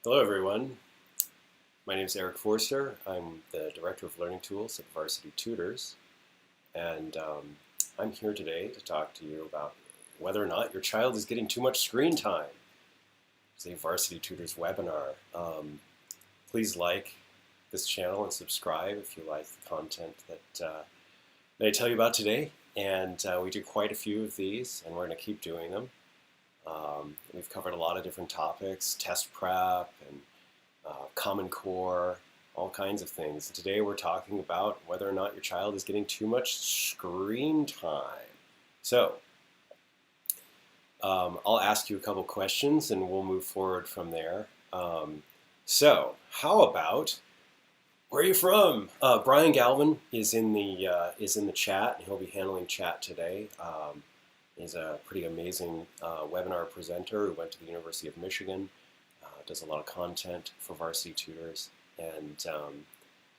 Hello everyone, my name is Eric Forster. I'm the Director of Learning Tools at Varsity Tutors, and I'm here today to talk to you about whether or not your child is getting too much screen time. It's a Varsity Tutors webinar. Please like this channel and subscribe if you like the content that I tell you about today. And we do quite a few of these, and we're going to keep doing them. We've covered a lot of different topics, test prep and Common Core, all kinds of things. Today we're talking about whether or not your child is getting too much screen time. So I'll ask you a couple questions and we'll move forward from there. So how about, where are you from? Brian Galvin is in the chat, and he'll be handling chat today. He's a pretty amazing webinar presenter who went to the University of Michigan, does a lot of content for Varsity Tutors. And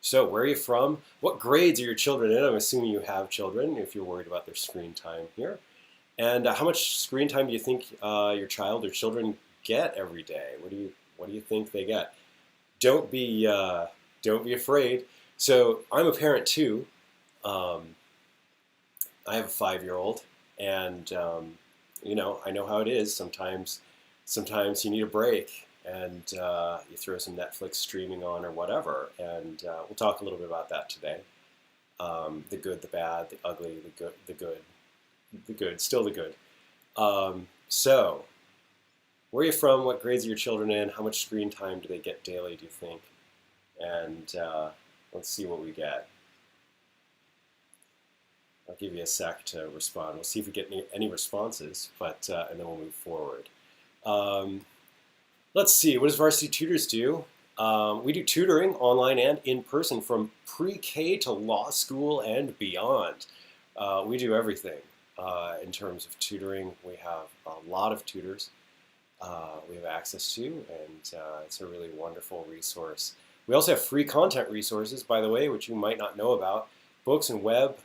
so where are you from? What grades are your children in? I'm assuming you have children if you're worried about their screen time here. And how much screen time do you think your child or children get every day? What do you think they get? Don't be afraid. So I'm a parent too. I have a 5-year-old. And I know how it is. Sometimes you need a break, and you throw some Netflix streaming on or whatever. And we'll talk a little bit about that today. The good, the bad, the ugly, the good, still the good. So, where are you from? What grades are your children in? How much screen time do they get daily, do you think? And let's see what we get. I'll give you a sec to respond. We'll see if we get any responses, and then we'll move forward. Let's see, what does Varsity Tutors do? We do tutoring online and in person from pre-K to law school and beyond. We do everything in terms of tutoring. We have a lot of tutors we have access to, and it's a really wonderful resource. We also have free content resources, by the way, which you might not know about. Books and web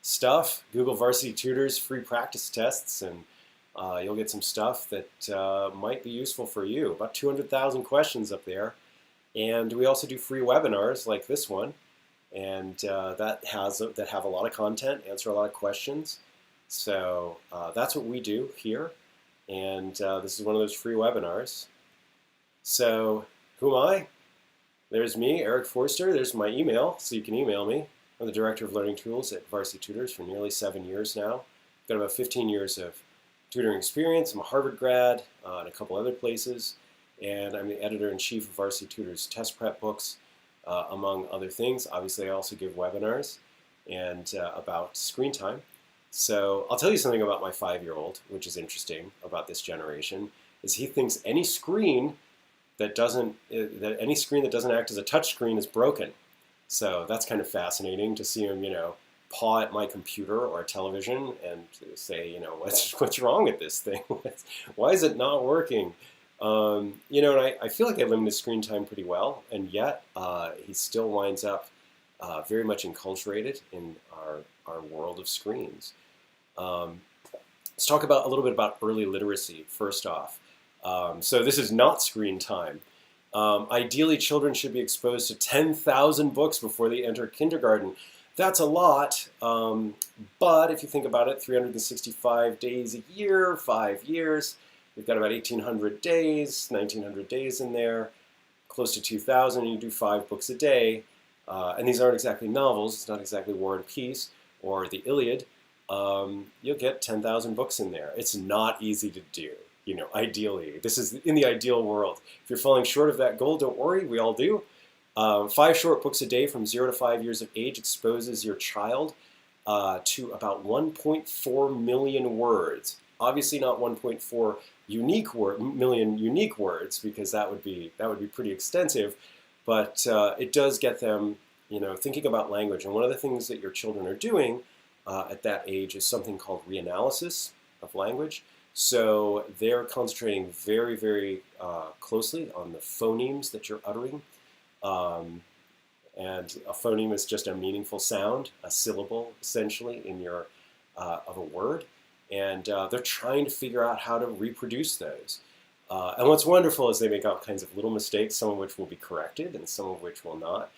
stuff. Google Varsity Tutors free practice tests, and you'll get some stuff that might be useful for you. About 200,000 questions up there. And we also do free webinars like this one, and that have a lot of content, answer a lot of questions. So that's what we do here, and this is one of those free webinars. So who am I? There's me, Eric Forster. There's my email, so you can email me. I'm the Director of Learning Tools at Varsity Tutors for nearly 7 years now. I've got about 15 years of tutoring experience. I'm a Harvard grad and a couple other places. And I'm the Editor-in-Chief of Varsity Tutors test prep books, among other things. Obviously, I also give webinars and about screen time. So I'll tell you something about my 5-year-old, which is interesting about this generation, is he thinks any screen that doesn't act as a touch screen is broken. So that's kind of fascinating to see him, paw at my computer or a television and say, what's wrong with this thing? Why is it not working? And I feel like I limit his screen time pretty well, and yet he still winds up very much enculturated in our world of screens. Let's talk a little bit about early literacy first off. So this is not screen time. Ideally, children should be exposed to 10,000 books before they enter kindergarten. That's a lot, but if you think about it, 365 days a year, 5 years, we've got about 1,800 days, 1,900 days in there, close to 2,000, and you do 5 books a day. And these aren't exactly novels, it's not exactly War and Peace or the Iliad. You'll get 10,000 books in there. It's not easy to do. Ideally. This is in the ideal world. If you're falling short of that goal, don't worry, we all do. 5 short books a day from 0 to 5 years of age exposes your child to about 1.4 million words. Obviously not 1.4 million unique words, because that would be pretty extensive, but it does get them thinking about language. And one of the things that your children are doing at that age is something called reanalysis of language. So they're concentrating very, very closely on the phonemes that you're uttering. And a phoneme is just a meaningful sound, a syllable, essentially, of a word. And they're trying to figure out how to reproduce those. And what's wonderful is they make all kinds of little mistakes, some of which will be corrected and some of which will not.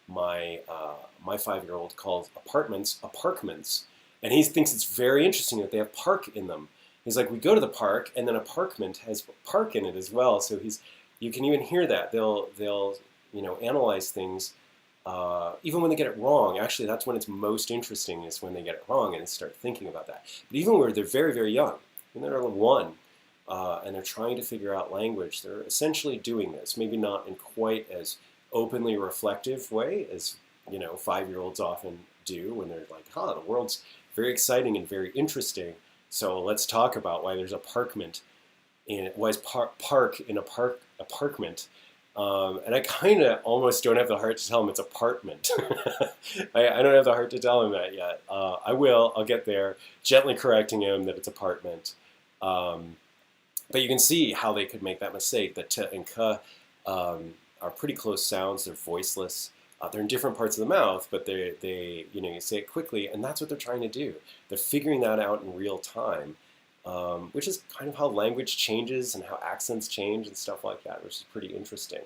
My 5-year-old calls apartments apartments, and he thinks it's very interesting that they have park in them. He's like, we go to the park, and then apartment has park in it as well. So you can even hear that they'll analyze things even when they get it wrong. Actually, that's when it's most interesting, is when they get it wrong and start thinking about that. But even when they're very, very young, when they're 1, and they're trying to figure out language, they're essentially doing this. Maybe not in quite as openly reflective way as 5-year-olds often do when they're like, the world's very exciting and very interesting. So let's talk about why there's apartment in why is park in apartment. And I kind of almost don't have the heart to tell him it's apartment. I don't have the heart to tell him that yet. I will. I'll get there, gently correcting him that it's apartment. But you can see how they could make that mistake. That t and k are pretty close sounds. They're voiceless. They're in different parts of the mouth, but you say it quickly, and that's what they're trying to do. They're figuring that out in real time, which is kind of how language changes and how accents change and stuff like that, which is pretty interesting.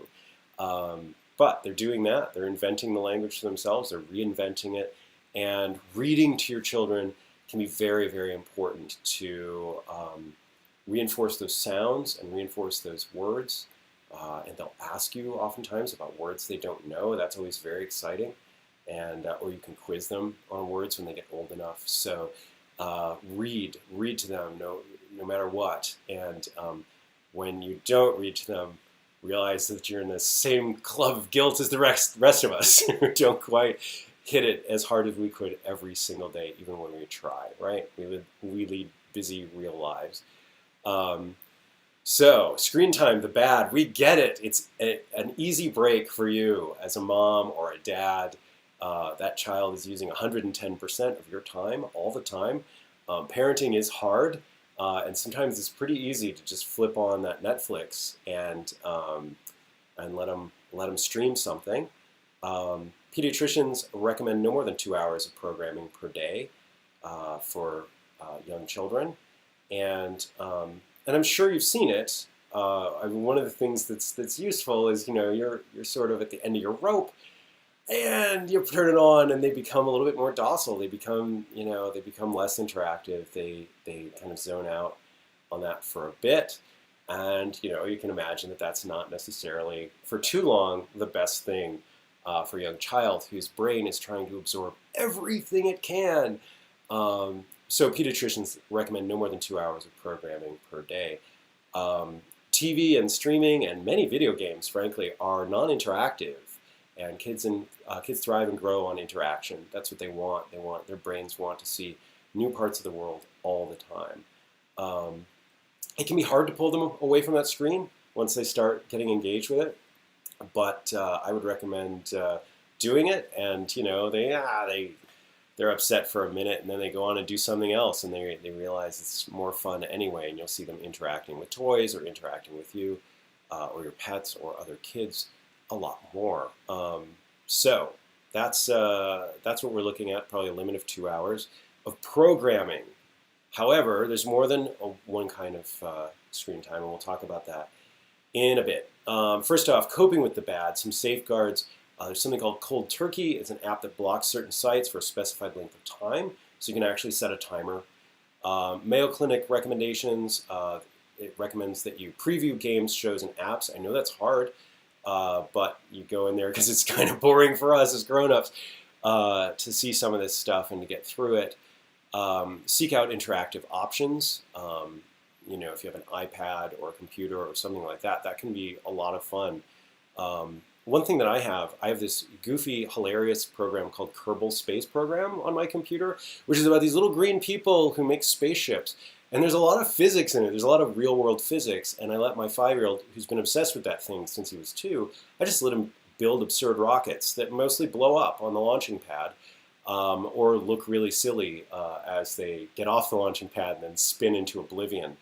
But they're doing that. They're inventing the language for themselves. They're reinventing it, and reading to your children can be very, very important to reinforce those sounds and reinforce those words. And they'll ask you oftentimes about words they don't know. That's always very exciting. And or you can quiz them on words when they get old enough. So read to them no matter what. And when you don't read to them, realize that you're in the same club of guilt as the rest of us who don't quite hit it as hard as we could every single day, even when we try, right? We lead busy, real lives. So, screen time, the bad, we get it. It's an easy break for you as a mom or a dad. That child is using 110% of your time all the time. Parenting is hard, and sometimes it's pretty easy to just flip on that Netflix and let them stream something. Pediatricians recommend no more than 2 hours of programming per day for young children, and I'm sure you've seen it. I mean, one of the things that's useful is you're sort of at the end of your rope, and you turn it on, and they become a little bit more docile. They become less interactive. They kind of zone out on that for a bit, and you can imagine that that's not necessarily for too long the best thing for a young child whose brain is trying to absorb everything it can. So pediatricians recommend no more than 2 hours of programming per day. TV and streaming and many video games, frankly, are non-interactive, and kids thrive and grow on interaction. That's what they want. Their brains want to see new parts of the world all the time. It can be hard to pull them away from that screen once they start getting engaged with it, but I would recommend doing it. And they're upset for a minute, and then they go on and do something else, and they realize it's more fun anyway, and you'll see them interacting with toys or interacting with you or your pets or other kids a lot more. So that's what we're looking at, probably a limit of 2 hours of programming. However, there's more than one kind of screen time, and we'll talk about that in a bit. First off, coping with the bad, some safeguards. There's something called Cold Turkey. It's an app that blocks certain sites for a specified length of time, so you can actually set a timer. Mayo Clinic recommendations. It recommends that you preview games, shows, and apps. I know that's hard, but you go in there because it's kind of boring for us as grown-ups to see some of this stuff and to get through it. Seek out interactive options. If you have an iPad or a computer or something like that, that can be a lot of fun. One thing that I have this goofy, hilarious program called Kerbal Space Program on my computer, which is about these little green people who make spaceships. And there's a lot of physics in it. There's a lot of real-world physics. And I let my 5-year-old, who's been obsessed with that thing since he was 2, I just let him build absurd rockets that mostly blow up on the launching pad or look really silly as they get off the launching pad and then spin into oblivion.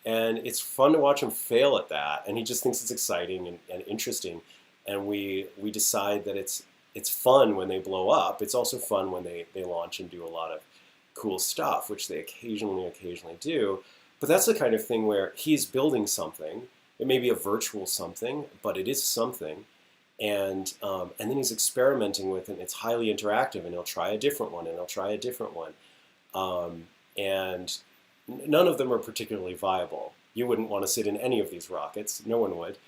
And it's fun to watch him fail at that, and he just thinks it's exciting and interesting. And we decide that it's fun when they blow up. It's also fun when they launch and do a lot of cool stuff, which they occasionally do. But that's the kind of thing where he's building something. It may be a virtual something, but it is something. And then he's experimenting with it. And it's highly interactive, and he'll try a different one, and he'll try a different one. And none of them are particularly viable. You wouldn't want to sit in any of these rockets. No one would.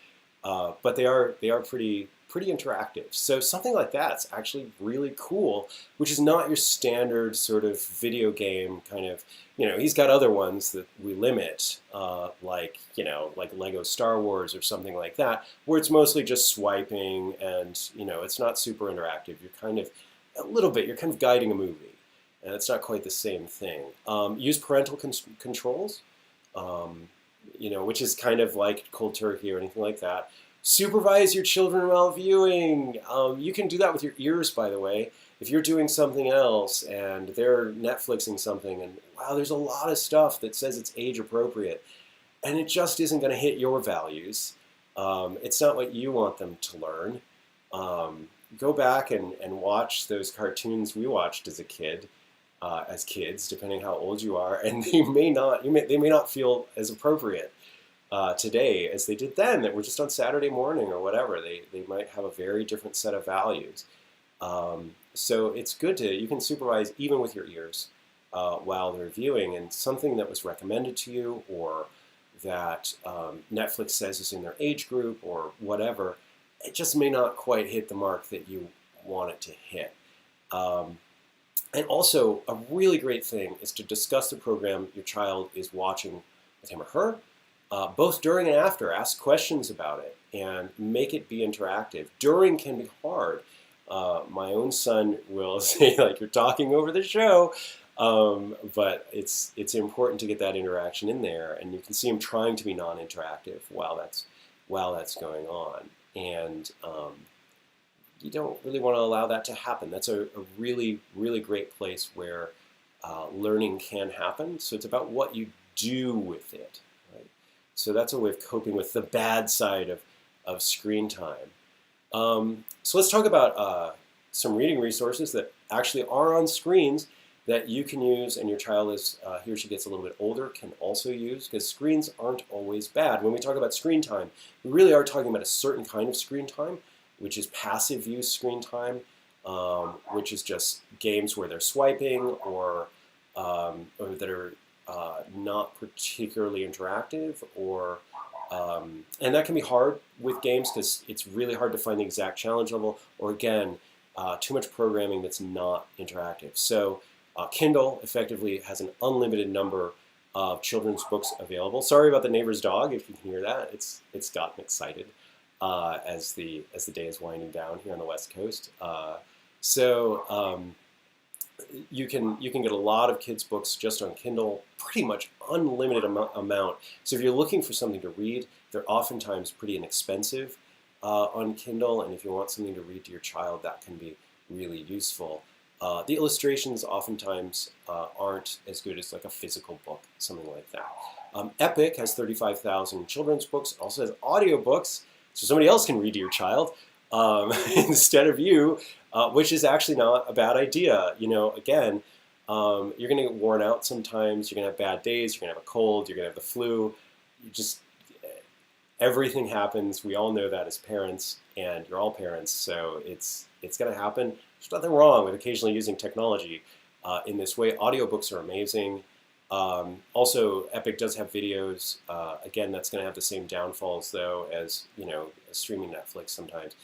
But they are pretty interactive. So something like that's actually really cool, which is not your standard sort of video game kind of, he's got other ones that we limit, like Lego Star Wars or something like that, where it's mostly just swiping and, it's not super interactive. You're kind of, you're kind of guiding a movie, and it's not quite the same thing. Use parental controls, which is kind of like cold turkey or anything like that. Supervise your children while viewing. You can do that with your ears, by the way. If you're doing something else and they're Netflixing something, and wow, there's a lot of stuff that says it's age appropriate, and it just isn't going to hit your values. It's not what you want them to learn. Go back and watch those cartoons we watched as a kid, as kids, depending how old you are, and they may not feel as appropriate today as they did then, that were just on Saturday morning or whatever. They might have a very different set of values. So it's good you can supervise even with your ears while they're viewing, and something that was recommended to you or that Netflix says is in their age group or whatever, it just may not quite hit the mark that you want it to hit. And also, a really great thing is to discuss the program your child is watching with him or her, both during and after. Ask questions about it and make it be interactive. During can be hard. My own son will say, like, you're talking over the show, but it's important to get that interaction in there, and you can see him trying to be non-interactive while that's going on. And you don't really want to allow that to happen. That's a really, really great place where learning can happen. So it's about what you do with it. Right? So that's a way of coping with the bad side of screen time. So let's talk about some reading resources that actually are on screens that you can use, and your child, as he or she gets a little bit older, can also use, because screens aren't always bad. When we talk about screen time, we really are talking about a certain kind of screen time, which is passive use screen time, which is just games where they're swiping or that are not particularly interactive, or and that can be hard with games because it's really hard to find the exact challenge level, or again, too much programming that's not interactive. So Kindle effectively has an unlimited number of children's books available. Sorry about the neighbor's dog, if you can hear that. It's gotten excited as the day is winding down here on the West Coast. You can get a lot of kids' books just on Kindle, pretty much unlimited amount. So if you're looking for something to read, they're oftentimes pretty inexpensive on Kindle, and if you want something to read to your child, that can be really useful. The illustrations oftentimes aren't as good as like a physical book, something like that. Epic has 35,000 children's books. It also has audiobooks, so somebody else can read to your child instead of you, which is actually not a bad idea. Again, you're going to get worn out sometimes. You're going to have bad days. You're going to have a cold. You're going to have the flu. Everything happens. We all know that as parents, and you're all parents, so it's going to happen. There's nothing wrong with occasionally using technology in this way. Audiobooks are amazing. Also, Epic does have videos. Again, that's going to have the same downfalls, though, as streaming Netflix sometimes.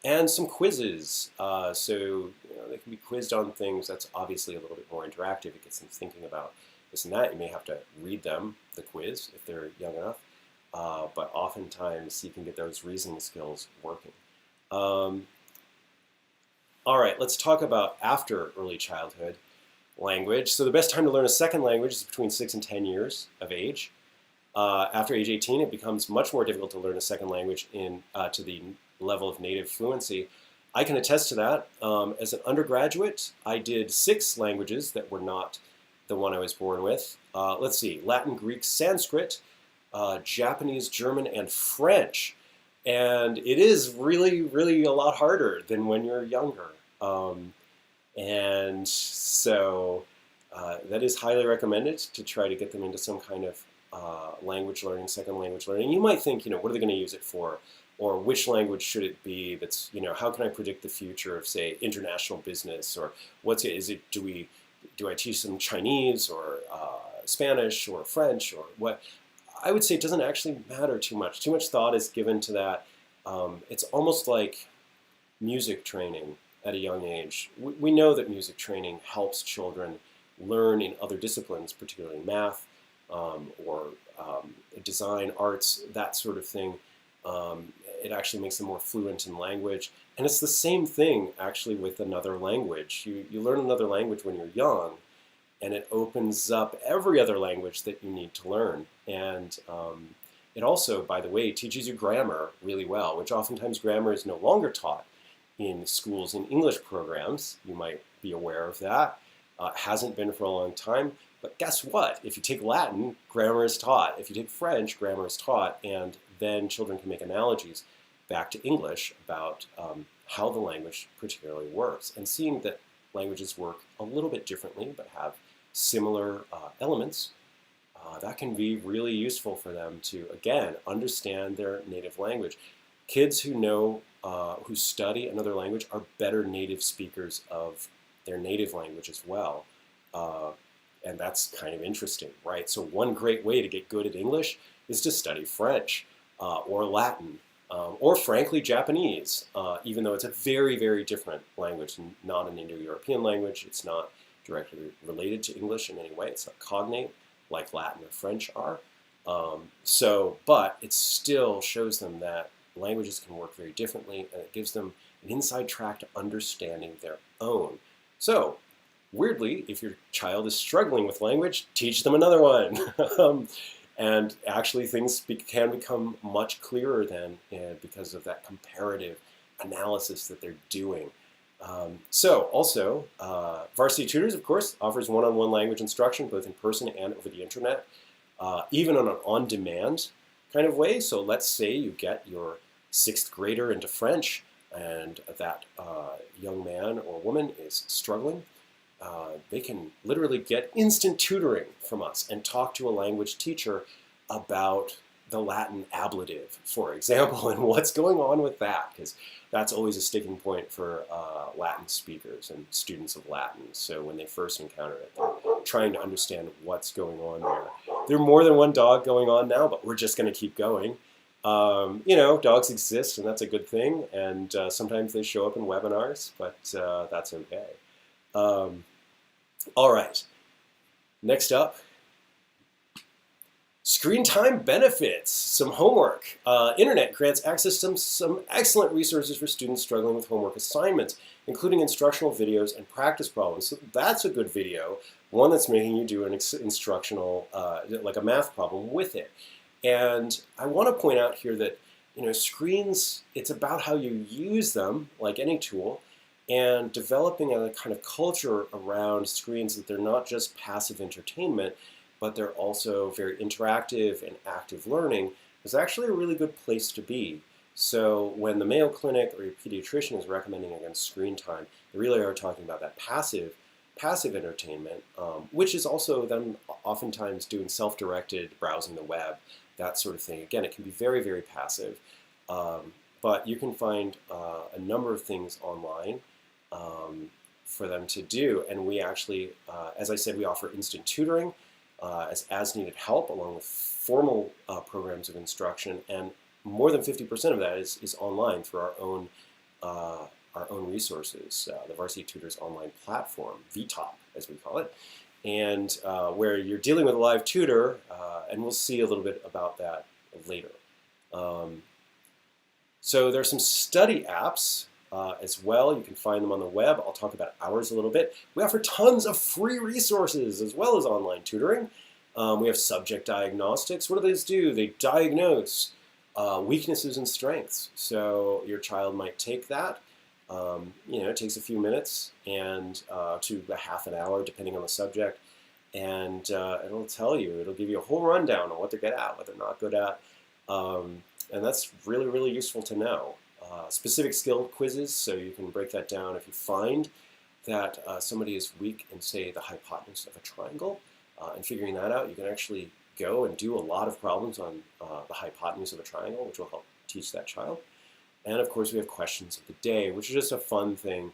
And some quizzes. So they can be quizzed on things. That's obviously a little bit more interactive. It gets them thinking about this and that. You may have to read them, the quiz, if they're young enough. But oftentimes you can get those reasoning skills working. All right, let's talk about after early childhood language. So the best time to learn a second language is between 6 and 10 years of age. After age 18, it becomes much more difficult to learn a second language to the level of native fluency. I can attest to that. As an undergraduate, I did 6 languages that were not the one I was born with. Let's see, Latin, Greek, Sanskrit, Japanese, German, and French. And it is really, really a lot harder than when you're younger. And so that is highly recommended to try to get them into some kind of language learning, second language learning. You might think, what are they going to use it for? Or which language should it be? That's, how can I predict the future of, say, international business? Or what's it? Is it, do I teach them Chinese or Spanish or French or what? I would say it doesn't actually matter too much. Too much thought is given to that. It's almost like music training at a young age. We know that music training helps children learn in other disciplines, particularly math or design, arts, that sort of thing. It actually makes them more fluent in language. And it's the same thing actually with another language. You learn another language when you're young, and it opens up every other language that you need to learn. And it also, by the way, teaches you grammar really well, which oftentimes grammar is no longer taught in schools in English programs. You might be aware of that. Hasn't been for a long time. But guess what? If you take Latin, grammar is taught. If you take French, grammar is taught. And then children can make analogies back to English about how the language particularly works. And seeing that languages work a little bit differently but have similar elements, that can be really useful for them to, again, understand their native language. Kids who know, who study another language are better native speakers of their native language as well. And that's kind of interesting, right? So one great way to get good at English is to study French or Latin or, frankly, Japanese, even though it's a very, very different language, not an Indo-European language. It's not directly related to English in any way. It's not cognate like Latin or French are. But it still shows them that languages can work very differently, and it gives them an inside track to understanding their own. So, weirdly, if your child is struggling with language, teach them another one. And actually things can become much clearer then because of that comparative analysis that they're doing. Also, Varsity Tutors, of course, offers one-on-one language instruction, both in person and over the internet, even on an on-demand kind of way. So let's say you get your 6th grader into French, and that young man or woman is struggling. They can literally get instant tutoring from us and talk to a language teacher about the Latin ablative, for example, and what's going on with that, because that's always a sticking point for Latin speakers and students of Latin. So when they first encounter it, they're trying to understand what's going on there. There are more than one dog going on now, but we're just going to keep going. Dogs exist, and that's a good thing, and sometimes they show up in webinars, but that's okay. All right, next up, screen time benefits, some homework. Internet grants access to some excellent resources for students struggling with homework assignments, including instructional videos and practice problems. So that's a good video, one that's making you do an instructional, like a math problem with it. And I want to point out here that, screens, it's about how you use them, like any tool, and developing a kind of culture around screens that they're not just passive entertainment, but they're also very interactive and active learning is actually a really good place to be. So when the Mayo Clinic or your pediatrician is recommending against screen time, they really are talking about that passive entertainment, which is also them oftentimes doing self-directed browsing the web, that sort of thing. Again, it can be very, very passive, but you can find a number of things online for them to do. And we actually, as I said, we offer instant tutoring as needed help along with formal programs of instruction, and more than 50% of that is online through our own resources, the Varsity Tutors online platform, VTOP as we call it, and where you're dealing with a live tutor, and we'll see a little bit about that later. So there are some study apps as well. You can find them on the web. I'll talk about ours a little bit. We offer tons of free resources as well as online tutoring. We have subject diagnostics. What do these do? They diagnose weaknesses and strengths. So your child might take that. It takes a few minutes and to a half an hour, depending on the subject, and it'll tell you. It'll give you a whole rundown on what they're good at, what they're not good at, and that's really, really useful to know. Specific skill quizzes, so you can break that down. If you find that somebody is weak in, say, the hypotenuse of a triangle, and figuring that out, you can actually go and do a lot of problems on the hypotenuse of a triangle, which will help teach that child. And of course, we have questions of the day, which is just a fun thing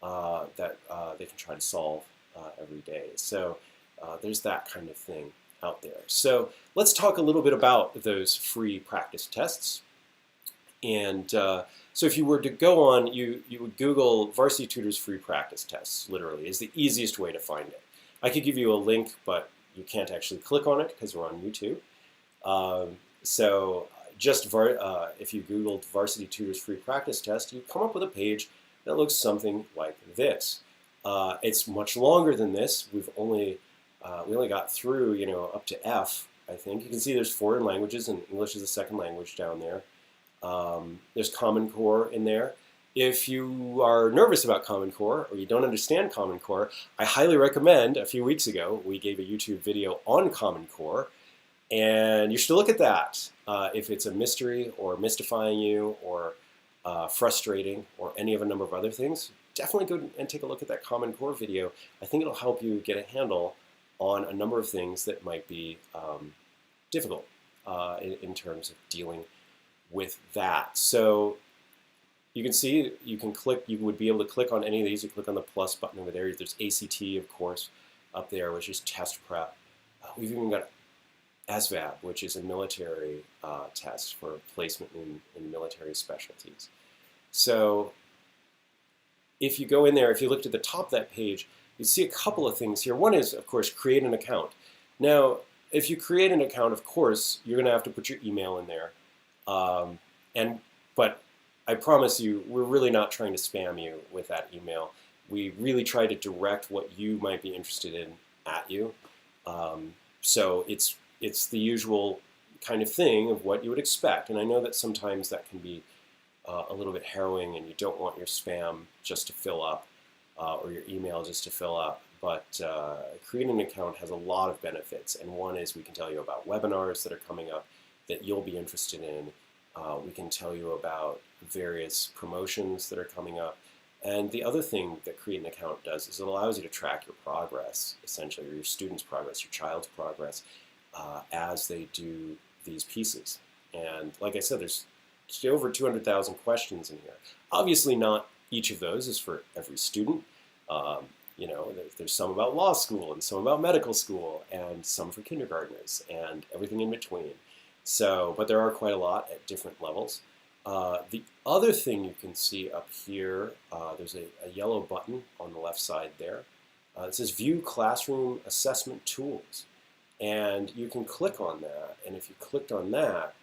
that they can try to solve every day. So there's that kind of thing out there. So let's talk a little bit about those free practice tests. And so if you were to go on, you would Google Varsity Tutors free practice tests, literally, is the easiest way to find it. I could give you a link, but you can't actually click on it because we're on YouTube. So just if you Googled Varsity Tutors free practice test, you come up with a page that looks something like this. It's much longer than this. We only got through, up to F, I think. You can see there's foreign languages, and English is a second language down there. There's Common Core in there. If you are nervous about Common Core or you don't understand Common Core, I highly recommend, a few weeks ago, we gave a YouTube video on Common Core, and you should look at that. If it's a mystery or mystifying you or frustrating or any of a number of other things, definitely go and take a look at that Common Core video. I think it'll help you get a handle on a number of things that might be difficult in terms of dealing with that. So you can see, you would be able to click on any of these. You click on the plus button over there. There's ACT, of course, up there, which is test prep. We've even got SVAB, which is a military test for placement in military specialties. So if you go in there, if you looked at the top of that page, you see a couple of things here. One is, of course, create an account. Now, if you create an account, of course, you're going to have to put your email in there. But I promise you, we're really not trying to spam you with that email. We really try to direct what you might be interested in at you. So it's the usual kind of thing of what you would expect. And I know that sometimes that can be a little bit harrowing, and you don't want your spam just to fill up or your email just to fill up. But creating an account has a lot of benefits. And one is we can tell you about webinars that are coming up that you'll be interested in. We can tell you about various promotions that are coming up. And the other thing that create an account does is it allows you to track your progress, essentially, or your student's progress, your child's progress, as they do these pieces. And like I said, there's over 200,000 questions in here. Obviously, not each of those is for every student. There's some about law school and some about medical school and some for kindergartners and everything in between. So, but there are quite a lot at different levels. The other thing you can see up here, there's a yellow button on the left side there. It says View Classroom Assessment Tools. And you can click on that. And if you clicked on that,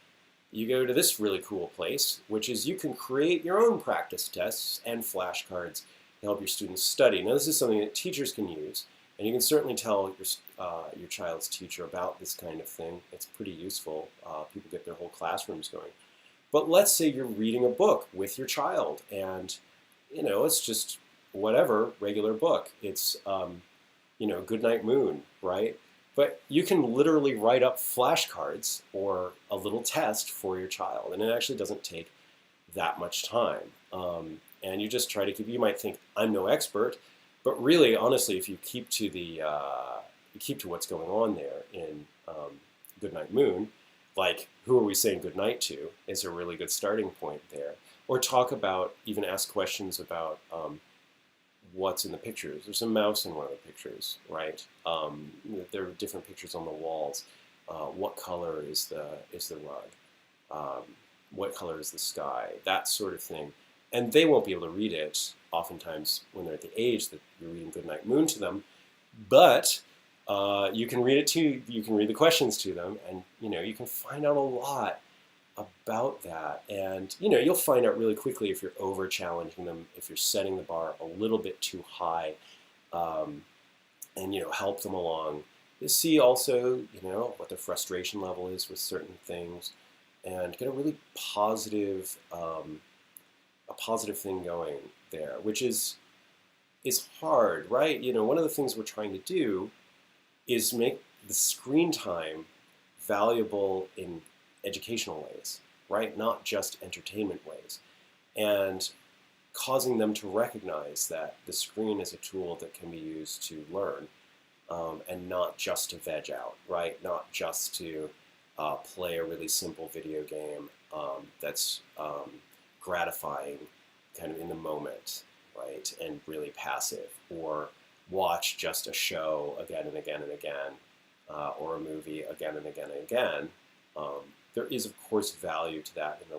you go to this really cool place, which is you can create your own practice tests and flashcards to help your students study. Now, this is something that teachers can use. And you can certainly tell your child's teacher about this kind of thing. It's pretty useful. People get their whole classrooms going. But let's say you're reading a book with your child, and it's just whatever, regular book. It's Goodnight Moon, right? But you can literally write up flashcards or a little test for your child, and it actually doesn't take that much time. And you just try to keep. You might think I'm no expert, but really, honestly, if you keep to what's going on there in Goodnight Moon, like who are we saying goodnight to, is a really good starting point there. Or even ask questions about what's in the pictures. There's a mouse in one of the pictures, right? There are different pictures on the walls. What color is the rug? What color is the sky? That sort of thing. And they won't be able to read it, oftentimes, when they're at the age that you're reading Goodnight Moon to them. But you can read it too. You can read the questions to them, and you can find out a lot about that. And you'll find out really quickly if you're over challenging them, if you're setting the bar a little bit too high, and help them along. You see also what their frustration level is with certain things, and get a really positive thing going there, which is hard, right? One of the things we're trying to do is make the screen time valuable in educational ways, right? Not just entertainment ways. And causing them to recognize that the screen is a tool that can be used to learn, and not just to veg out, right? Not just to play a really simple video game that's gratifying kind of in the moment, right? And really passive, or watch just a show again and again and again, or a movie again and again and again. There is, of course, value to that in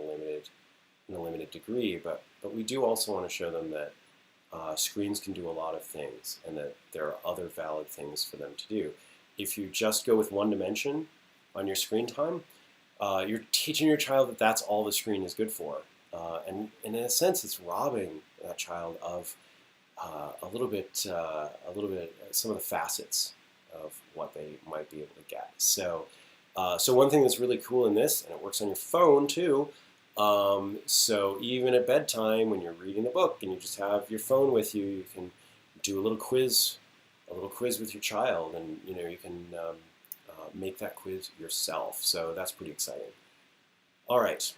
a limited degree, but we do also want to show them that screens can do a lot of things, and that there are other valid things for them to do. If you just go with one dimension on your screen time, you're teaching your child that that's all the screen is good for. And in a sense, it's robbing that child of a little bit, some of the facets of what they might be able to get. So one thing that's really cool in this, and it works on your phone too, so even at bedtime when you're reading a book and you just have your phone with you, you can do a little quiz with your child, and you can make that quiz yourself. So that's pretty exciting. All right.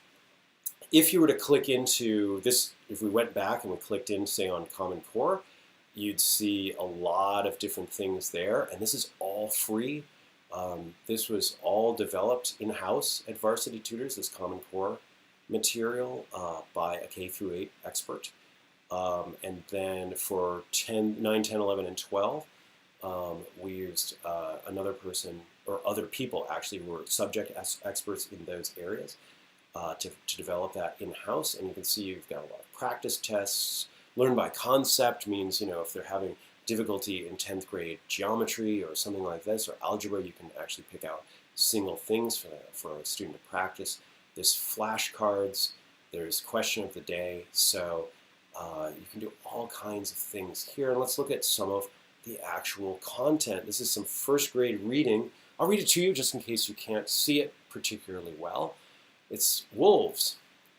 If you were to click into this, if we went back and we clicked in, say, on Common Core, you'd see a lot of different things there, and this is all free. This was all developed in-house at Varsity Tutors, this Common Core material by a K through 8 expert. And then for 9, 10, 11, and 12, we used another person, or other people actually, who were subject experts in those areas to develop that in-house. And you can see you've got a lot of practice tests. Learn by concept means, if they're having difficulty in 10th grade geometry or something like this, or algebra, you can actually pick out single things for a student to practice. There's flashcards, there's question of the day, so you can do all kinds of things here. And let's look at some of the actual content. This is some first grade reading. I'll read it to you just in case you can't see it particularly well. It's wolves.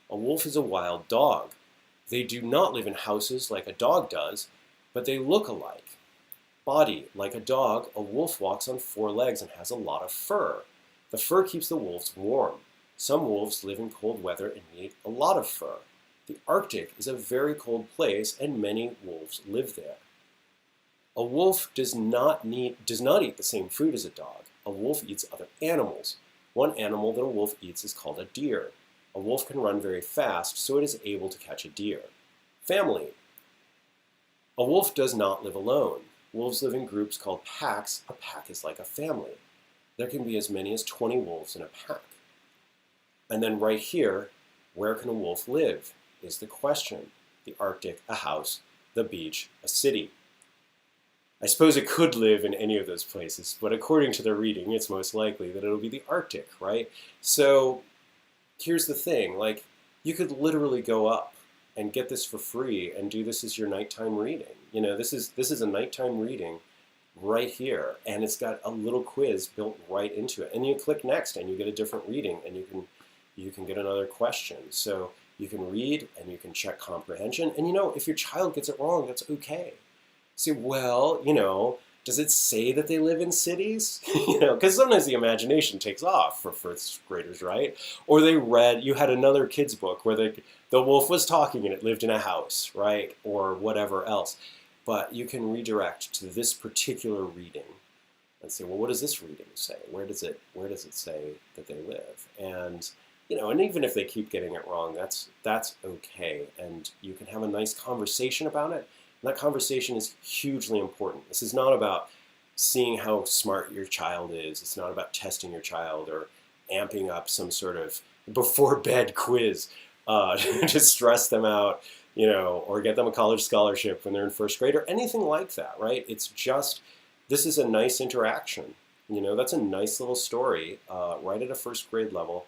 A wolf is a wild dog. They do not live in houses like a dog does, but they look alike. Body, like a dog, a wolf walks on 4 legs and has a lot of fur. The fur keeps the wolves warm. Some wolves live in cold weather and need a lot of fur. The Arctic is a very cold place, and many wolves live there. A wolf does not eat the same food as a dog. A wolf eats other animals. One animal that a wolf eats is called a deer. A wolf can run very fast, so it is able to catch a deer. Family. A wolf does not live alone. Wolves live in groups called packs. A pack is like a family. There can be as many as 20 wolves in a pack. And then right here, where can a wolf live is the question. The Arctic, a house. The beach, a city. I suppose it could live in any of those places, but according to the reading, it's most likely that it'll be the Arctic, right? So here's the thing, you could literally go up and get this for free and do this as your nighttime reading. This is a nighttime reading right here, and it's got a little quiz built right into it. And you click next and you get a different reading, and you can get another question. So you can read and you can check comprehension. And if your child gets it wrong, that's okay. Say, well, does it say that they live in cities? Because sometimes the imagination takes off for first graders, right? Or you had another kid's book where the wolf was talking and it lived in a house, right? Or whatever else. But you can redirect to this particular reading and say, well, what does this reading say? Where does it say that they live? And and even if they keep getting it wrong, that's okay. And you can have a nice conversation about it. And that conversation is hugely important. This is not about seeing how smart your child is. It's not about testing your child or amping up some sort of before-bed quiz to stress them out, or get them a college scholarship when they're in first grade or anything like that, right? It's just, this is a nice interaction. That's a nice little story right at a first grade level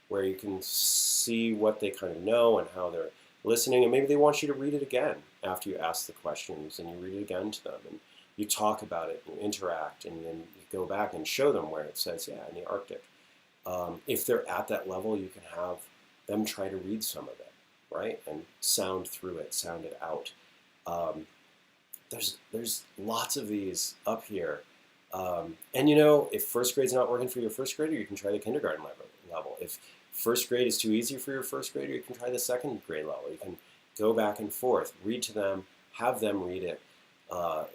where you can see what they kind of know and how they're listening, and maybe they want you to read it again after you ask the questions, and you read it again to them, and you talk about it, and you interact, and then you go back and show them where it says, yeah, in the Arctic. If they're at that level, you can have them try to read some of it, right, and sound through it, sound it out. There's lots of these up here. And if first grade's not working for your first grader, you can try the kindergarten level. If first grade is too easy for your first grader, you can try the second grade level. You can go back and forth, read to them, have them read it.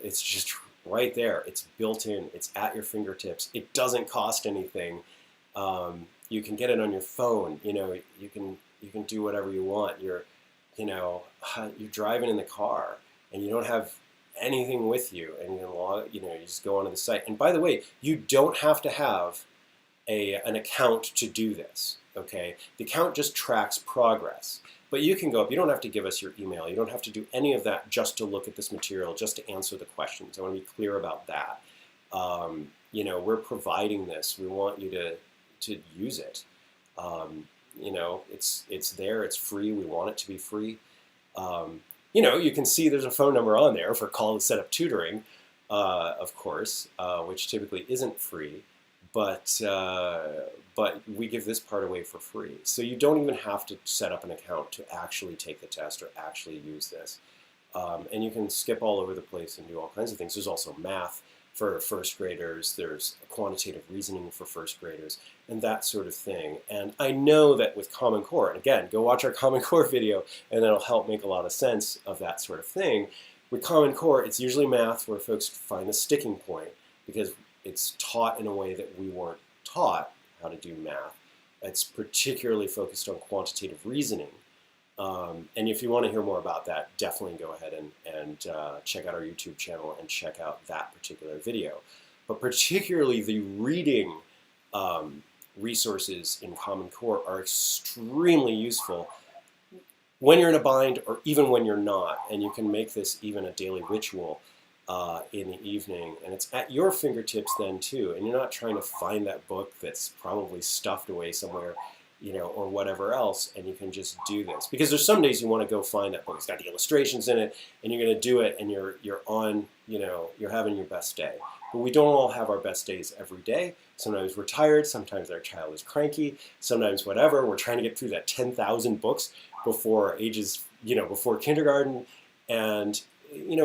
It's just right there. It's built in. It's at your fingertips. It doesn't cost anything. You can get it on your phone. You can do whatever you want. You're driving in the car and you don't have anything with you, and you just go onto the site. And by the way, you don't have to have an account to do this. Okay, the account just tracks progress. But you can go up. You don't have to give us your email. You don't have to do any of that just to look at this material, just to answer the questions. I want to be clear about that. We're providing this. We want you to use it. It's there. It's free. We want it to be free. You can see there's a phone number on there for call to set up tutoring, of course, which typically isn't free. But we give this part away for free. So you don't even have to set up an account to actually take the test or actually use this. And you can skip all over the place and do all kinds of things. There's also math for first graders. There's quantitative reasoning for first graders and that sort of thing. And I know that with Common Core, and again, go watch our Common Core video and that'll help make a lot of sense of that sort of thing. With Common Core, it's usually math where folks find the sticking point because it's taught in a way that we weren't taught how to do math. It's particularly focused on quantitative reasoning. And if you want to hear more about that, definitely go ahead and check out our YouTube channel and check out that particular video. But particularly the reading resources in Common Core are extremely useful when you're in a bind or even when you're not. And you can make this even a daily ritual in the evening, and it's at your fingertips then too, and you're not trying to find that book that's probably stuffed away somewhere, or whatever else, and you can just do this. Because there's some days you want to go find that book. It's got the illustrations in it, and you're going to do it, and you're on, you're having your best day. But we don't all have our best days every day. Sometimes we're tired, sometimes our child is cranky, sometimes whatever. We're trying to get through that 10,000 books before before kindergarten, and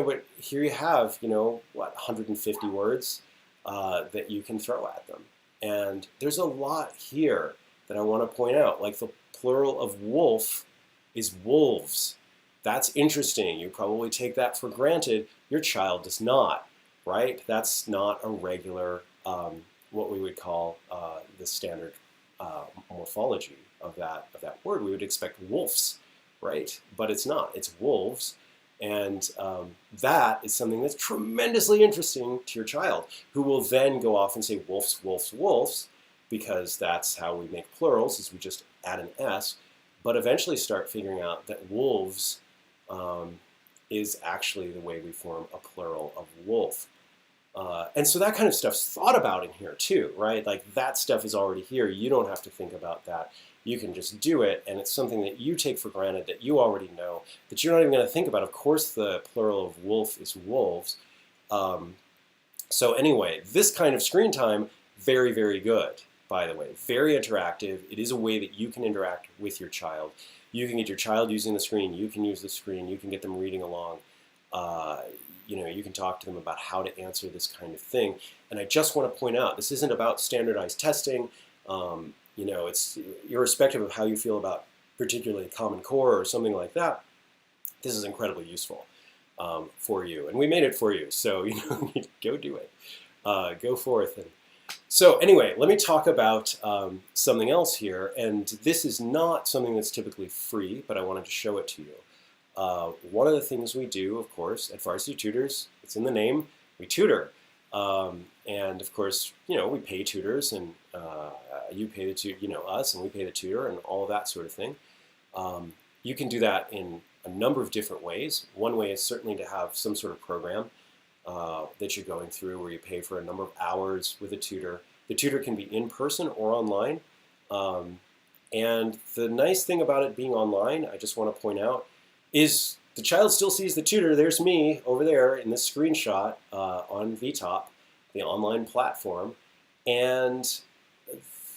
but here you have, 150 words that you can throw at them. And there's a lot here that I want to point out. Like the plural of wolf is wolves. That's interesting. You probably take that for granted. Your child does not, right? That's not a regular, what we would call the standard morphology of that word. We would expect wolves, right? But it's not. It's wolves. And that is something that's tremendously interesting to your child, who will then go off and say wolves, wolves, wolves, because that's how we make plurals, is we just add an S, but eventually start figuring out that wolves is actually the way we form a plural of wolf. And so that kind of stuff's thought about in here too, right? Like that stuff is already here. You don't have to think about that. You can just do it, and it's something that you take for granted, that you already know, that you're not even going to think about. Of course, the plural of wolf is wolves. So anyway, this kind of screen time, very, very good, by the way. Very interactive. It is a way that you can interact with your child. You can get your child using the screen. You can use the screen. You can get them reading along. You can talk to them about how to answer this kind of thing. And I just want to point out, this isn't about standardized testing. It's irrespective of how you feel about particularly Common Core or something like that. This is incredibly useful for you, and we made it for you. So go do it, go forth. And so anyway, let me talk about something else here. And this is not something that's typically free, but I wanted to show it to you. One of the things we do, of course, at Varsity Tutors, it's in the name, we tutor. And of course, we pay tutors, and you pay us, and we pay the tutor, and all of that sort of thing. You can do that in a number of different ways. One way is certainly to have some sort of program that you're going through where you pay for a number of hours with a tutor. The tutor can be in person or online. And the nice thing about it being online, I just want to point out, is the child still sees the tutor. There's me over there in this screenshot on VTOP, the online platform. And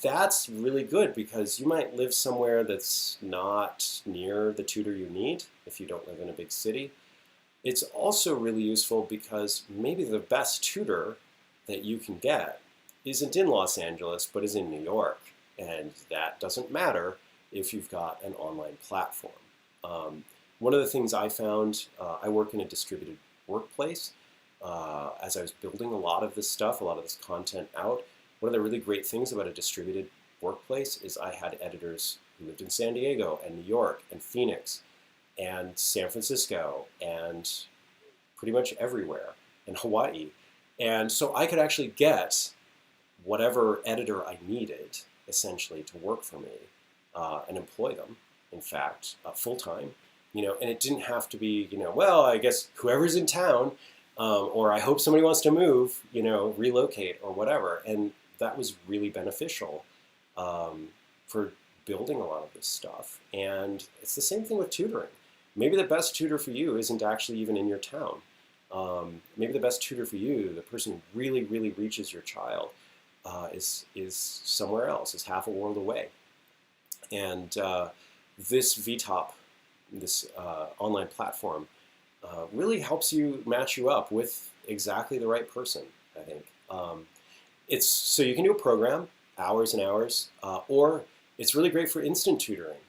that's really good because you might live somewhere that's not near the tutor you need if you don't live in a big city. It's also really useful because maybe the best tutor that you can get isn't in Los Angeles, but is in New York. And that doesn't matter if you've got an online platform. One of the things I found, I work in a distributed workplace, as I was building a lot of this stuff, a lot of this content out, one of the really great things about a distributed workplace is I had editors who lived in San Diego and New York and Phoenix and San Francisco and pretty much everywhere, in Hawaii. And so I could actually get whatever editor I needed, essentially, to work for me and employ them, in fact, full-time. And it didn't have to be, well, I guess whoever's in town, or I hope somebody wants to move, relocate or whatever. And that was really beneficial for building a lot of this stuff. And it's the same thing with tutoring. Maybe the best tutor for you isn't actually even in your town. Maybe the best tutor for you, the person who really, really reaches your child, is somewhere else, is half a world away. And this VTOP, this online platform, really helps you match you up with exactly the right person, I think. So you can do a program, hours and hours, or it's really great for instant tutoring.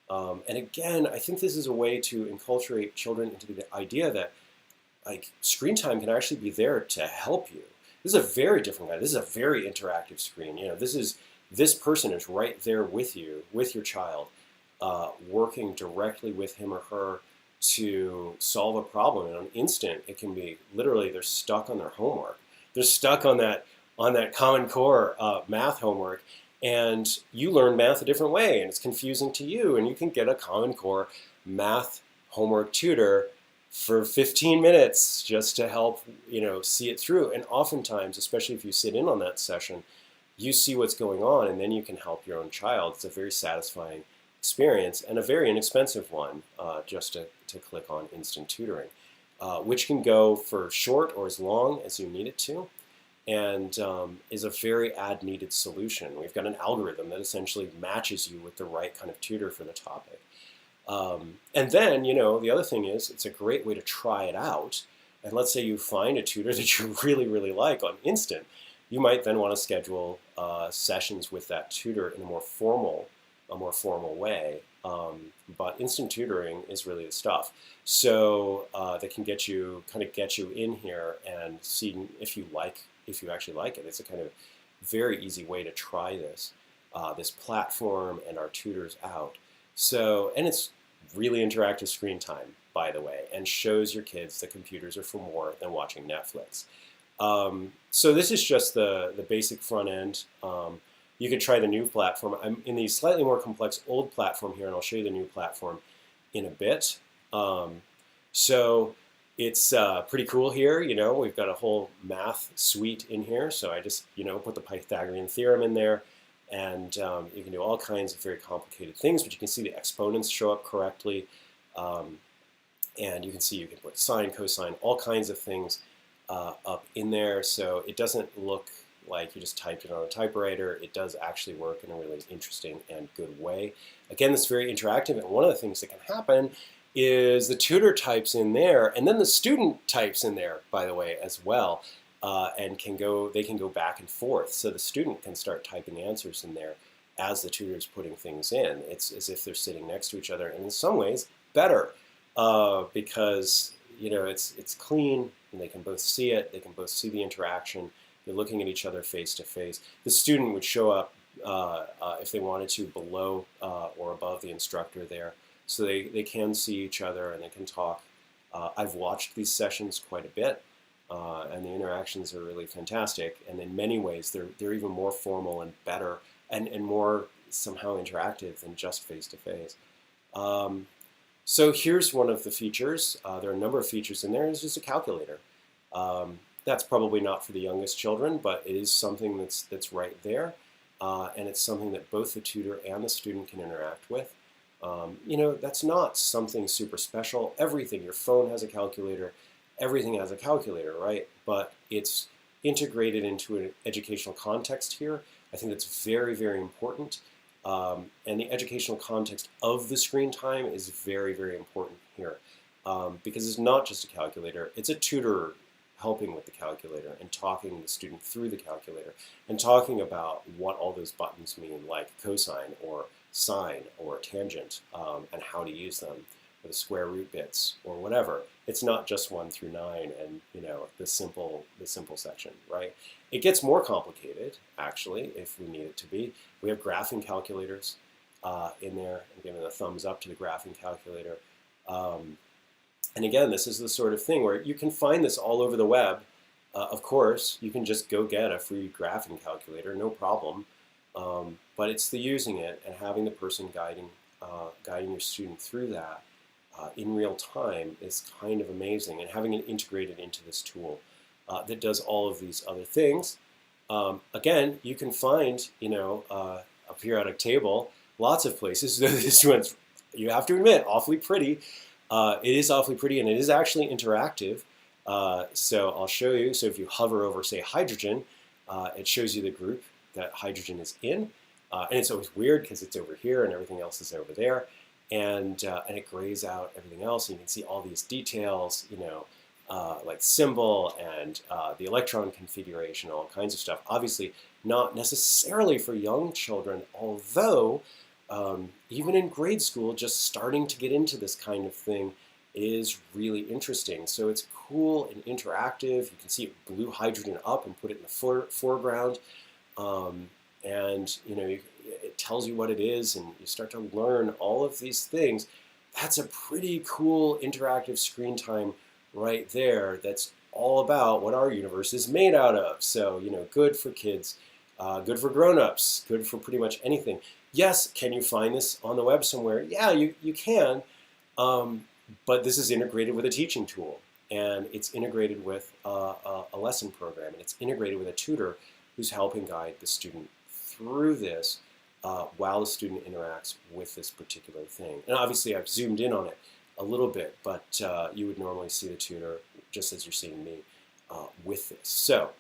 And again, I think this is a way to enculturate children into the idea that screen time can actually be there to help you. This is a very different guy. This is a very interactive screen. This person is right there with you, with your child, working directly with him or her to solve a problem. And on instant, it can be literally they're stuck on their homework. They're stuck on that Common Core math homework, and you learn math a different way, and it's confusing to you. And you can get a Common Core math homework tutor for 15 minutes just to help see it through. And oftentimes, especially if you sit in on that session, you see what's going on, and then you can help your own child. It's a very satisfying experience and a very inexpensive one, just to click on instant tutoring, which can go for short or as long as you need it to, and is a very ad-needed solution. We've got an algorithm that essentially matches you with the right kind of tutor for the topic. And then, the other thing is it's a great way to try it out. And let's say you find a tutor that you really, really like on instant. You might then want to schedule sessions with that tutor in a more formal way. But instant tutoring is really the stuff. So that can get you in here and see if you actually like it. It's a kind of very easy way to try this platform and our tutors out. So, and it's really interactive screen time, by the way, and shows your kids that computers are for more than watching Netflix. So this is just the basic front end. You could try the new platform. I'm in the slightly more complex old platform here, and I'll show you the new platform in a bit. So it's pretty cool here. We've got a whole math suite in here. So I just put the Pythagorean theorem in there. And you can do all kinds of very complicated things, but you can see the exponents show up correctly. And you can see you can put sine, cosine, all kinds of things up in there. So it doesn't look like you just typed it on a typewriter. It does actually work in a really interesting and good way. Again, it's very interactive. And one of the things that can happen is the tutor types in there, and then the student types in there, by the way, as well. And they can go back and forth. So the student can start typing answers in there as the tutor is putting things in. It's as if they're sitting next to each other, and in some ways better because it's clean and they can both see it. They can both see the interaction. They're looking at each other face to face. The student would show up if they wanted to below or above the instructor there, so they can see each other and they can talk. I've watched these sessions quite a bit. And the interactions are really fantastic, and in many ways they're even more formal and better and more somehow interactive than just face-to-face. So here's one of the features. There are a number of features in there. It's just a calculator. That's probably not for the youngest children, but it is something that's right there, and it's something that both the tutor and the student can interact with. That's not something super special. Everything, your phone has a calculator. Everything has a calculator, right? But it's integrated into an educational context here. I think that's very, very important. And the educational context of the screen time is very, very important here because it's not just a calculator. It's a tutor helping with the calculator and talking the student through the calculator and talking about what all those buttons mean, like cosine or sine or tangent, and how to use them. or the square root bits or whatever. It's not just 1 through 9 and the simple section, right? It gets more complicated actually if we need it to be. We have graphing calculators in there. I'm giving a thumbs up to the graphing calculator. And again, this is the sort of thing where you can find this all over the web. Of course, you can just go get a free graphing calculator, no problem. But it's the using it and having the person guiding your student through that in real time is kind of amazing. And having it integrated into this tool that does all of these other things. Again, you can find a periodic table lots of places. This one's, you have to admit, awfully pretty. It is awfully pretty, and it is actually interactive. So I'll show you. So if you hover over, say, hydrogen, it shows you the group that hydrogen is in. And it's always weird because it's over here and everything else is over there. And it grays out everything else. And you can see all these details, like symbol and the electron configuration, all kinds of stuff. Obviously, not necessarily for young children, although even in grade school, just starting to get into this kind of thing is really interesting. So it's cool and interactive. You can see it blew hydrogen up and put it in the foreground. And it tells you what it is, and you start to learn all of these things. That's a pretty cool interactive screen time right there. That's all about what our universe is made out of. So good for kids, good for grown-ups, good for pretty much anything. Yes, can you find this on the web somewhere? Yeah, you can, but this is integrated with a teaching tool, and it's integrated with a lesson program, and it's integrated with a tutor who's helping guide the student through this while the student interacts with this particular thing. And obviously I've zoomed in on it a little bit, but you would normally see the tutor just as you're seeing me with this. So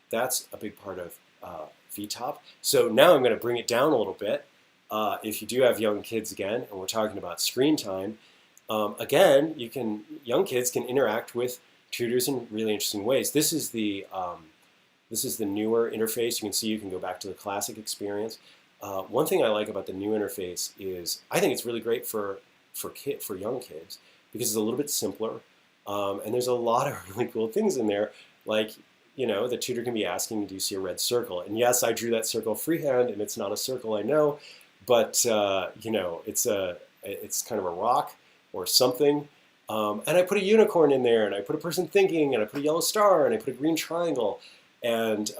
that's a big part of VTOP. So now I'm going to bring it down a little bit. If you do have young kids again, and we're talking about screen time, again, young kids can interact with tutors in really interesting ways. This is the newer interface. You can see you can go back to the classic experience. One thing I like about the new interface is I think it's really great for young kids because it's a little bit simpler, and there's a lot of really cool things in there. Like the tutor can be asking, "Do you see a red circle?" And yes, I drew that circle freehand, and it's not a circle, I know, but it's kind of a rock or something. And I put a unicorn in there, and I put a person thinking, and I put a yellow star, and I put a green triangle. And,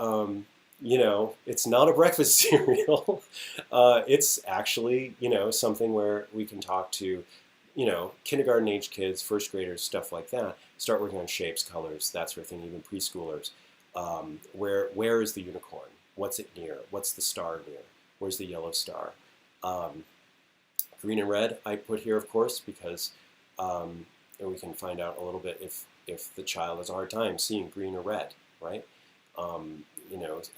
it's not a breakfast cereal. It's actually, something where we can talk to, kindergarten age kids, first graders, stuff like that. Start working on shapes, colors, that sort of thing, even preschoolers. Where is the unicorn? What's it near? What's the star near? Where's the yellow star? Green and red I put here, of course, because we can find out a little bit if the child has a hard time seeing green or red, right?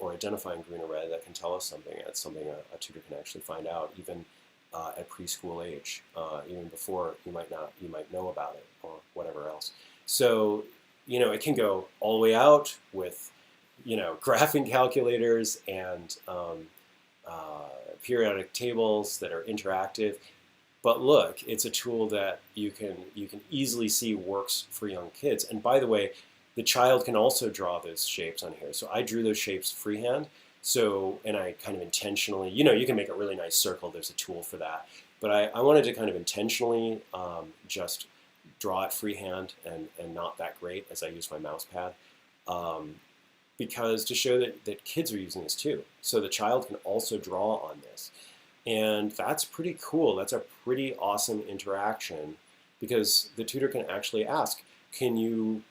Or identifying green or red, that can tell us something. That's something a tutor can actually find out, even at preschool age, even before you might know about it or whatever else. So it can go all the way out with graphing calculators and periodic tables that are interactive. But look, it's a tool that you can easily see works for young kids. And by the way, the child can also draw those shapes on here. So I drew those shapes freehand. And I kind of intentionally, you can make a really nice circle. There's a tool for that. But I wanted to kind of intentionally just draw it freehand and not that great as I use my mouse pad. Because to show that kids are using this too. So the child can also draw on this. And that's pretty cool. That's a pretty awesome interaction because the tutor can actually ask, can you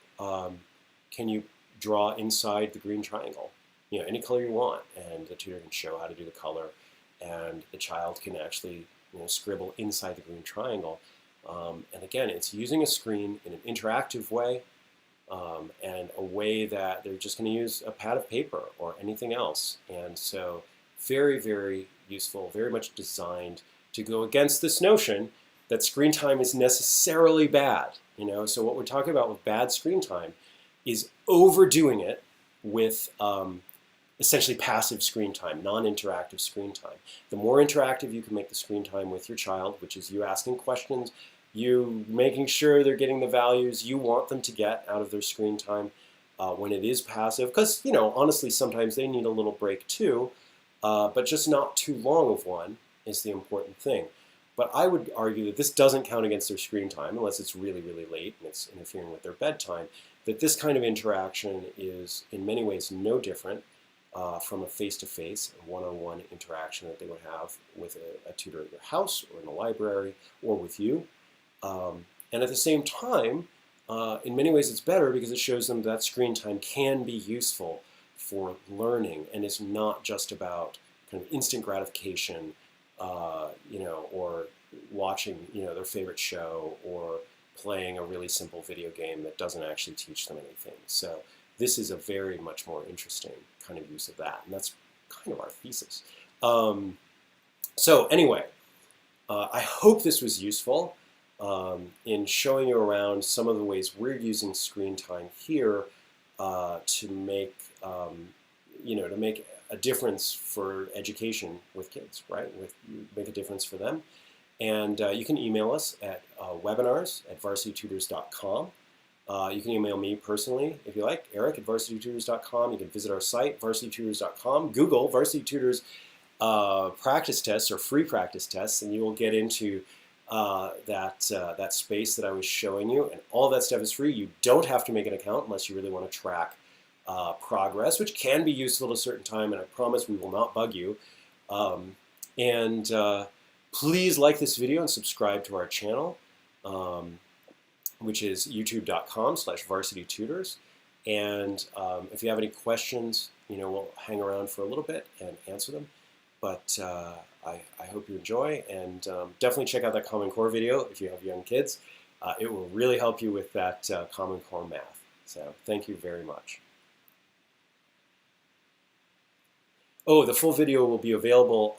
draw inside the green triangle? Any color you want, and the tutor can show how to do the color, and the child can actually scribble inside the green triangle. And again, it's using a screen in an interactive way, and a way that they're just going to use a pad of paper or anything else. And so very, very useful, very much designed to go against this notion that screen time is necessarily bad. So what we're talking about with bad screen time is overdoing it with essentially passive screen time, non-interactive screen time. The more interactive you can make the screen time with your child, which is you asking questions, you making sure they're getting the values you want them to get out of their screen time when it is passive. Because, honestly, sometimes they need a little break too, but just not too long of one is the important thing. But I would argue that this doesn't count against their screen time unless it's really, really late and it's interfering with their bedtime, that this kind of interaction is in many ways no different from a face-to-face, one-on-one interaction that they would have with a tutor at your house or in a library or with you. And at the same time, in many ways it's better because it shows them that screen time can be useful for learning and is not just about kind of instant gratification, or watching, their favorite show or playing a really simple video game that doesn't actually teach them anything. So this is a very much more interesting kind of use of that, and that's kind of our thesis. So anyway, I hope this was useful in showing you around some of the ways we're using screen time here to make, to make a difference for education with kids, right? Make a difference for them. And you can email us at webinars@varsitytutors.com. You can email me personally if you like, Eric@varsitytutors.com. You can visit our site, varsitytutors.com. Google Varsity Tutors practice tests or free practice tests, and you will get into that space that I was showing you. And all that stuff is free. You don't have to make an account unless you really want to track progress, which can be useful at a certain time, and I promise we will not bug you. Please like this video and subscribe to our channel, which is youtube.com/varsitytutors. And if you have any questions, we'll hang around for a little bit and answer them. But I hope you enjoy, and definitely check out that Common Core video if you have young kids. It will really help you with that Common Core math. So thank you very much. Oh, the full video will be available.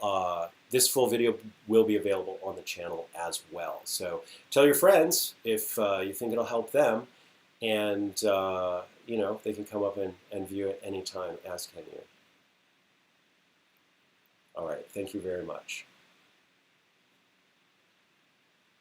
This full video will be available on the channel as well. So tell your friends if you think it'll help them, and they can come up and view it anytime, as can you. All right, thank you very much.